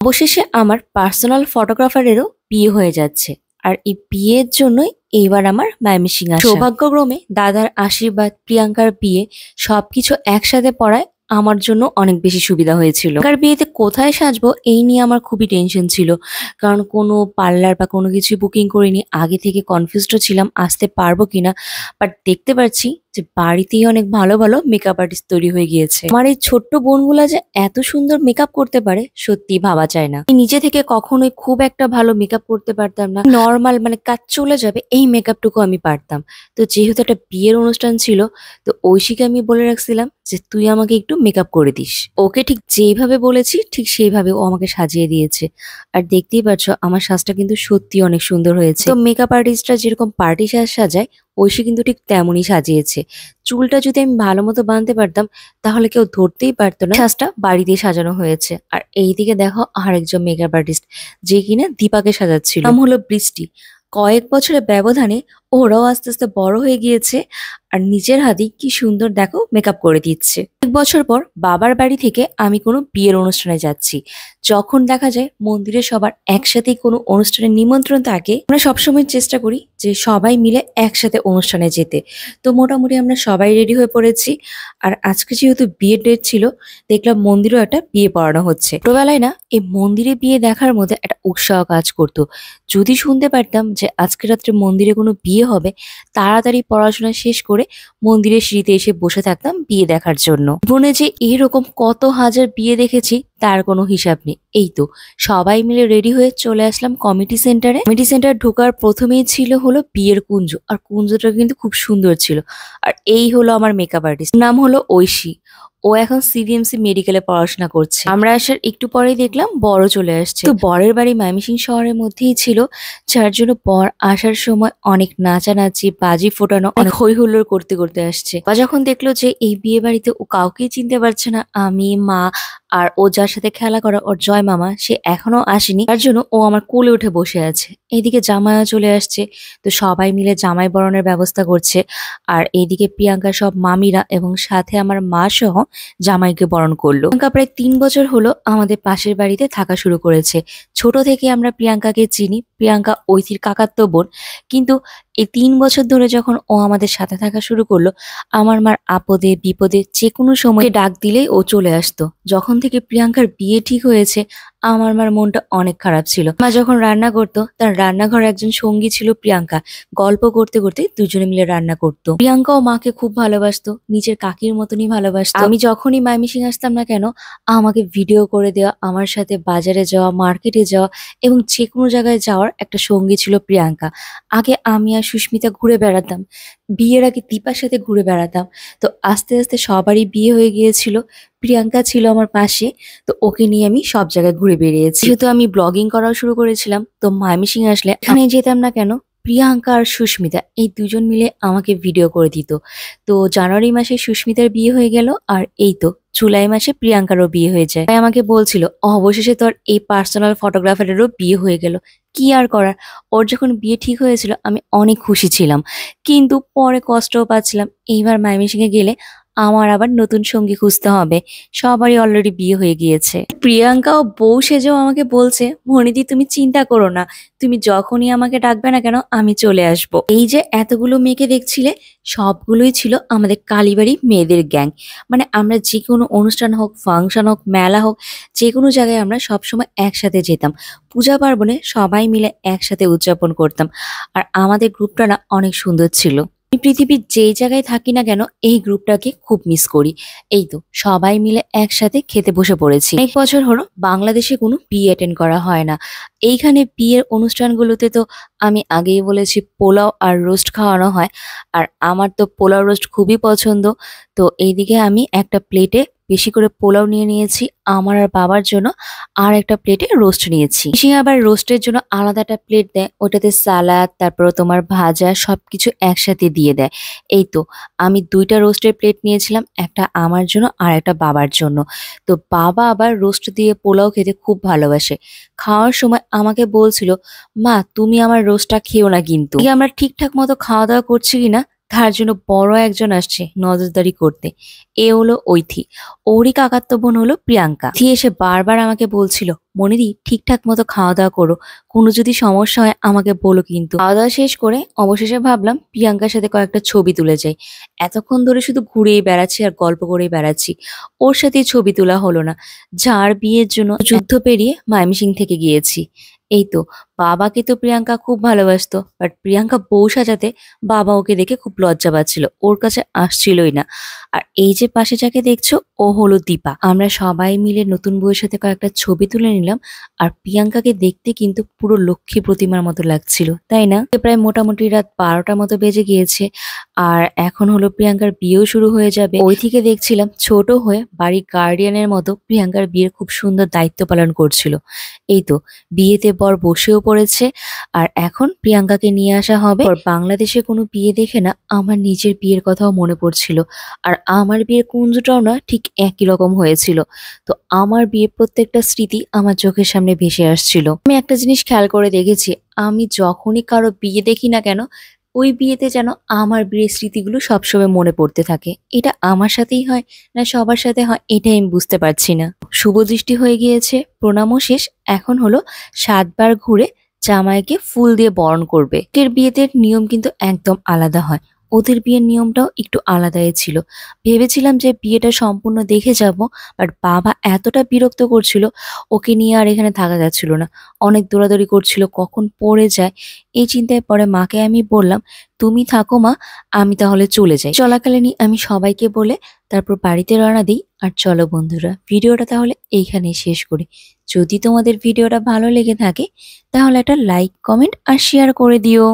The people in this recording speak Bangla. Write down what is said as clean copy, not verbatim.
অবশেষে আমার পার্সোনাল ফটোগ্রাফারেরও বিয়ে হয়ে যাচ্ছে। আর এই বিয়ের জন্যই এইবার আমার ময়মনসিংহ আসা। সৌভাগ্যক্রমে দাদার আশীর্বাদ, প্রিয়াঙ্কার বিয়ে সবকিছু একসাথে পড়ায় আমার জন্য অনেক বেশি সুবিধা হয়েছিল। প্রিয়াঙ্কার বিয়েতে কোথায় সাজবো এই নিয়ে আমার খুবই টেনশন ছিল, কারণ কোনো পার্লার বা কোনো কিছু বুকিং করিনি। আগে থেকে কনফিউজড ছিলাম আসতে পারবো কিনা, বাট দেখতে পাচ্ছি যে বাড়িতেই অনেক ভালো ভালো মেকআপ আর্টিস্ট তৈরি হয়ে গিয়েছে। আমার এই ছোট্ট বোনগুলা যে এত সুন্দর মেকআপ করতে পারে সত্যি ভাবা যায় না। আমি নিজে থেকে কখনোই খুব একটা ভালো মেকআপ করতে পারতাম না, নর্মাল মানে কাজ চলে যাবে এই মেকআপটুকু আমি পারতাম। তো যেহেতু একটা বিয়ের অনুষ্ঠান ছিল, তো ঐশীকে আমি বলে রাখছিলাম যে তুই আমাকে একটু মেকআপ করে দিস। ওকে ঠিক যেইভাবে বলেছি ঠিক সেইভাবে ও আমাকে সাজিয়ে দিয়েছে। আর দেখতেই পাচ্ছ আমার সাজটা কিন্তু সত্যি অনেক সুন্দর হয়েছে। তো মেকআপ আর্টিস্টরা যেরকম পার্টি সাজ সাজায়, ঐশী কিন্তু ঠিক তেমনই সাজিয়েছে। চুলটা যদি আমি ভালো মতো বাঁধতে পারতাম তাহলে কেউ ধরতেই পারতো না সাজটা বাড়িতেই সাজানো হয়েছে। আর এইদিকে দেখো আরেকজন মেকআপ আর্টিস্ট যে কিনা দীপাকে সাজাচ্ছিল, নাম হলো বৃষ্টি। কয়েক বছরের ব্যবধানে ওরাও আস্তে আস্তে বড় হয়ে গিয়েছে আর নিজের হাতেই কি সুন্দর দেখো মেকআপ করে দিচ্ছে। এক বছর পর বাবার বাড়ি থেকে আমি কোনো বিয়ের অনুষ্ঠানে যাচ্ছি। যখন দেখা যায় মন্দিরে সবার একসাথেই কোনো অনুষ্ঠানের নিমন্ত্রণ থাকে, আমরা সবসময় চেষ্টা করি যে সবাই মিলে একসাথে অনুষ্ঠানে যেতে। তো মোটামুটি আমরা সবাই রেডি হয়ে পড়েছি। আর আজকে যেহেতু বিয়ের ডেট ছিল, দেখলাম মন্দিরেও একটা বিয়ে পড়ানো হচ্ছে। ছোটবেলায় না এই মন্দিরে বিয়ে দেখার মধ্যে একটা উৎসাহ কাজ করতো। যদি শুনতে পারতাম যে আজকে রাত্রে মন্দিরে কোনো বিয়ে হবে, তাড়াতাড়ি পড়াশোনা শেষ করে মন্দিরের সিঁড়িতে এসে বসে থাকতাম বিয়ে দেখার জন্য। জীবনে যে এরকম কত হাজার বিয়ে দেখেছি তার কোনো হিসাব নেই। এই তো সবাই মিলে রেডি হয়ে চলে আসলাম কমিটি সেন্টারে। কমিটি সেন্টার ঢোকার প্রথমেই ছিল হলো বিয়ের কুঞ্জ, আর কুঞ্জটা কিন্তু খুব সুন্দর ছিল। আর এই হলো আমার মেকআপ আর্টিস্ট, নাম হলো ঐশী। ও এখন সিভিএমসি মেডিকেলে পড়াশোনা করছে। আমরা আসার একটু পরেই দেখলাম বরও চলে আসছে। তো বরের বাড়ি ময়মনসিংহ শহরের মধ্যেই ছিল, যার জন্য বর আসার সময় অনেক নাচানাচি, বাজি ফোটানো, অনেক হই হুল্লোড় করতে করতে আসছে। বা যখন দেখলো যে এই বিয়ে বাড়িতে ও কাউকেই চিনতে পারছে না, আমি, মা আর ও যার সাথে খেলা করা ওর জয় মামা সে এখনো আসেনি, তার জন্য ও আমার কোলে উঠে বসে আছে। এইদিকে জামাইও চলে আসছে, তো সবাই মিলে জামাই বরণের ব্যবস্থা করছে। আর এইদিকে প্রিয়াঙ্কা সব মামিরা এবং সাথে আমার মা সহ জামাইকে বরণ করলো। প্রিয়াঙ্কা প্রায় 3 বছর হলো আমাদের পাশের বাড়িতে থাকা শুরু করেছে। ছোট থেকে আমরা প্রিয়াঙ্কাকে চিনি। প্রিয়াঙ্কা ঐশীর কাকাতো বোন, কিন্তু এই 3 বছর ধরে যখন ও আমাদের সাথে থাকা শুরু করলো, আমার মার আপদে বিপদে যে কোনো সময় ডাক দিলেই ও চলে আসতো। যখন থেকে প্রিয়াঙ্কার বিয়ে ঠিক হয়েছে, আমার মার মনটা অনেক খারাপ ছিল। মা যখন রান্না করতো, তার রান্নাঘরে একজন সঙ্গী ছিল প্রিয়াঙ্কা। গল্প করতে করতে দুজনে মিলে রান্না করতো। প্রিয়াঙ্কাও মাকে খুব ভালোবাসতো, নিজের কাকির মতনই ভালোবাসতো। আমি যখনই ময়মনসিংহ আসতাম না কেন, আমাকে ভিডিও করে দেওয়া, আমার সাথে বাজারে যাওয়া, মার্কেটে যাওয়া এবং যে কোনো জায়গায় যাওয়ার একটা সঙ্গী ছিল প্রিয়াঙ্কা। আগে আমি আর সুস্মিতা ঘুরে বেড়াতাম, বিয়ের আগে দীপার সাথে ঘুরে বেড়াতাম। তো আস্তে আস্তে সবারই বিয়ে হয়ে গিয়েছিল, প্রিয়াঙ্কা ছিল আমার পাশে। তো ওকে নিয়ে আমি সব জায়গায় ঘুরে বেরিয়েছি। যেহেতু আমি ব্লগিং করাও শুরু করেছিলাম, তো ময়মনসিংহ আসলে এখানে যেতাম না কেন, প্রিয়াঙ্কা আর সুস্মিতা এই দুজন মিলে আমাকে ভিডিও করে দিত। তো জানুয়ারি মাসে সুস্মিতার বিয়ে হয়ে গেল, আর এই তো জুলাই মাসে প্রিয়াঙ্কারও বিয়ে হয়ে যায়। তাই আমাকে বলছিল অবশেষে তোর এই পার্সোনাল ফটোগ্রাফারেরও বিয়ে হয়ে গেল। কি আর করার, ওর যখন বিয়ে ঠিক হয়েছিল আমি অনেক খুশি ছিলাম, কিন্তু পরে কষ্টও পাচ্ছিলাম। এইবার ময়মনসিংহে গেলে আমার আবার নতুন সঙ্গী খুঁজতে হবে, সবারই অলরেডি বিয়ে হয়ে গিয়েছে। প্রিয়াঙ্কাও বউ সেজেও আমাকে বলছে, মনিদি তুমি চিন্তা করো না, তুমি যখনই আমাকে ডাকবে না কেন আমি চলে আসব। এই যে এতগুলো মেয়েকে দেখছিলে, সবগুলোই ছিল আমাদের কালীবাড়ি মেয়েদের গ্যাং। মানে আমরা যে কোনো অনুষ্ঠান হোক, ফাংশন হোক, মেলা হোক, যে কোনো জায়গায় আমরা সবসময় একসাথে যেতাম। পূজা পার্বণে সবাই মিলে একসাথে উদযাপন করতাম। আর আমাদের গ্রুপটা না অনেক সুন্দর ছিল। আমি পৃথিবীর যেই জায়গায় থাকি না কেন এই গ্রুপটাকে খুব মিস করি। এই তো সবাই মিলে একসাথে খেতে বসে পড়েছি। এক বছর হলো বাংলাদেশে কোনো বিয়ে অ্যাটেন্ড করা হয় না। এইখানে বিয়ের অনুষ্ঠানগুলোতে তো আমি আগেই বলেছি পোলাও আর রোস্ট খাওয়ানো হয়। আর আমার তো পোলাও রোস্ট খুবই পছন্দ। তো এইদিকে আমি একটা প্লেটে বেশি করে পোলাও নিয়ে নিয়েছি আমার আর বাবার জন্য, আর একটা প্লেটে রোস্ট নিয়েছি। সে আবার রোস্টের জন্য আলাদা একটা প্লেট দেয়, ওটাতে সালাদ, তারপর তোমার ভাজা সবকিছু একসাথে দিয়ে দেয়। এই তো আমি 2টা রোস্টের প্লেট নিয়েছিলাম, একটা আমার জন্য আর একটা বাবার জন্য। তো বাবা আবার রোস্ট দিয়ে পোলাও খেতে খুব ভালোবাসে। খাওয়ার সময় আমাকে বলছিল, মা তুমি আমার রোস্টটা খেও না কিন্তু। আমরা ঠিকঠাক মতো খাওয়া দাওয়া করছি কিনা তার জন্য বড় একজন আসছে নজরদারি করতে। এ হলো ঐথি, ওরই কাকাতো বোন হলো প্রিয়াঙ্কা। থি এসে বারবার আমাকে বলছিল, মনিদি ঠিকঠাক মতো খাওয়া দাওয়া করো, কোনো যদি সমস্যা হয় আমাকে বলো কিন্তু। খাওয়া দাওয়া শেষ করে অবশেষে ভাবলাম প্রিয়াঙ্কার সাথে কয়েকটা ছবি তুলে যাই। এতক্ষণ ধরে শুধু ঘুরেই বেড়াচ্ছি আর গল্প করেই বেড়াচ্ছি, ওর সাথে ছবি তোলা হলো না। যার বিয়ের জন্য যুদ্ধ পেরিয়ে ময়মনসিং থেকে গিয়েছি। এই তো, বাবাকে তো প্রিয়াঙ্কা খুব ভালোবাসতো, বাট প্রিয়াঙ্কা বউ সাজাতে বাবা ওকে দেখে খুব লজ্জা পাচ্ছিল, ওর কাছে আসছিলই না। আর এই যে পাশে যাকে দেখছো, ও হলো দীপা। আমরা সবাই মিলে নতুন বউয়ের সাথে কয়েকটা ছবি তুলে নিলাম। আর প্রিয়াঙ্কাকে দেখতে কিন্তু পুরো লক্ষ্মী প্রতিমার মতো লাগছিল, তাই না? প্রায় মোটামুটি রাত 12টার মতো বেজে গিয়েছে। আর এখন হলো প্রিয়াঙ্কার বিয়েও শুরু হয়ে যাবে। ওই থেকে দেখছিলাম ছোট হয়ে বাড়ির গার্ডিয়ানের মতো প্রিয়াঙ্কার বিয়ের খুব সুন্দর দায়িত্ব পালন করছিল। এই তো, বিয়েতে বর বসেও পড়েছে। আর এখন প্রিয়াঙ্কাকে নিয়ে আসা হবে। বাংলাদেশে কোনো বিয়ে দেখে না আমার নিজের বিয়ের কথাও মনে পড়ছিল। আর আমার বিয়ের কুঞ্জটাও না ঠিক একই রকম হয়েছিল। তো আমার বিয়ে প্রত্যেকটা স্মৃতি আমার চোখের সামনে ভেসে আসছিল। আমি একটা জিনিস খেয়াল করে দেখেছি, আমি যখনই কারো বিয়ে দেখি না কেন, ওই বিয়েতে যেন আমার বিয়ের স্মৃতিগুলো সবসময় মনে পড়তে থাকে। এটা আমার সাথেই হয় না সবার সাথে হয়, এটাই আমি বুঝতে পারছি না। শুভ দৃষ্টি হয়ে গিয়েছে, প্রণামও শেষ। এখন হলো 7বার ঘুরে জামাইকে ফুল দিয়ে বরণ করবে। এর বিয়েতে নিয়ম কিন্তু একদম আলাদা হয়, ওদের বিয়ের নিয়মটাও একটু আলাদাই ছিল। ভেবেছিলাম যে বিয়েটা সম্পূর্ণ দেখে যাব, বাট বাবা এতটা বিরক্ত করছিল, ওকে নিয়ে আর এখানে থাকা যাচ্ছিল না। অনেক দৌড়াদৌড়ি করছিল, কখন পড়ে যায় এই চিন্তায় পরে মাকে আমি বললাম, তুমি থাকো মা, আমি তাহলে চলে যাই। চলাকালীনই আমি সবাইকে বলে তারপর বাড়িতে রওনা দিই। আর চলো বন্ধুরা, ভিডিওটা তাহলে এইখানেই শেষ করি। যদি তোমাদের ভিডিওটা ভালো লেগে থাকে তাহলে একটা লাইক, কমেন্ট আর শেয়ার করে দিও।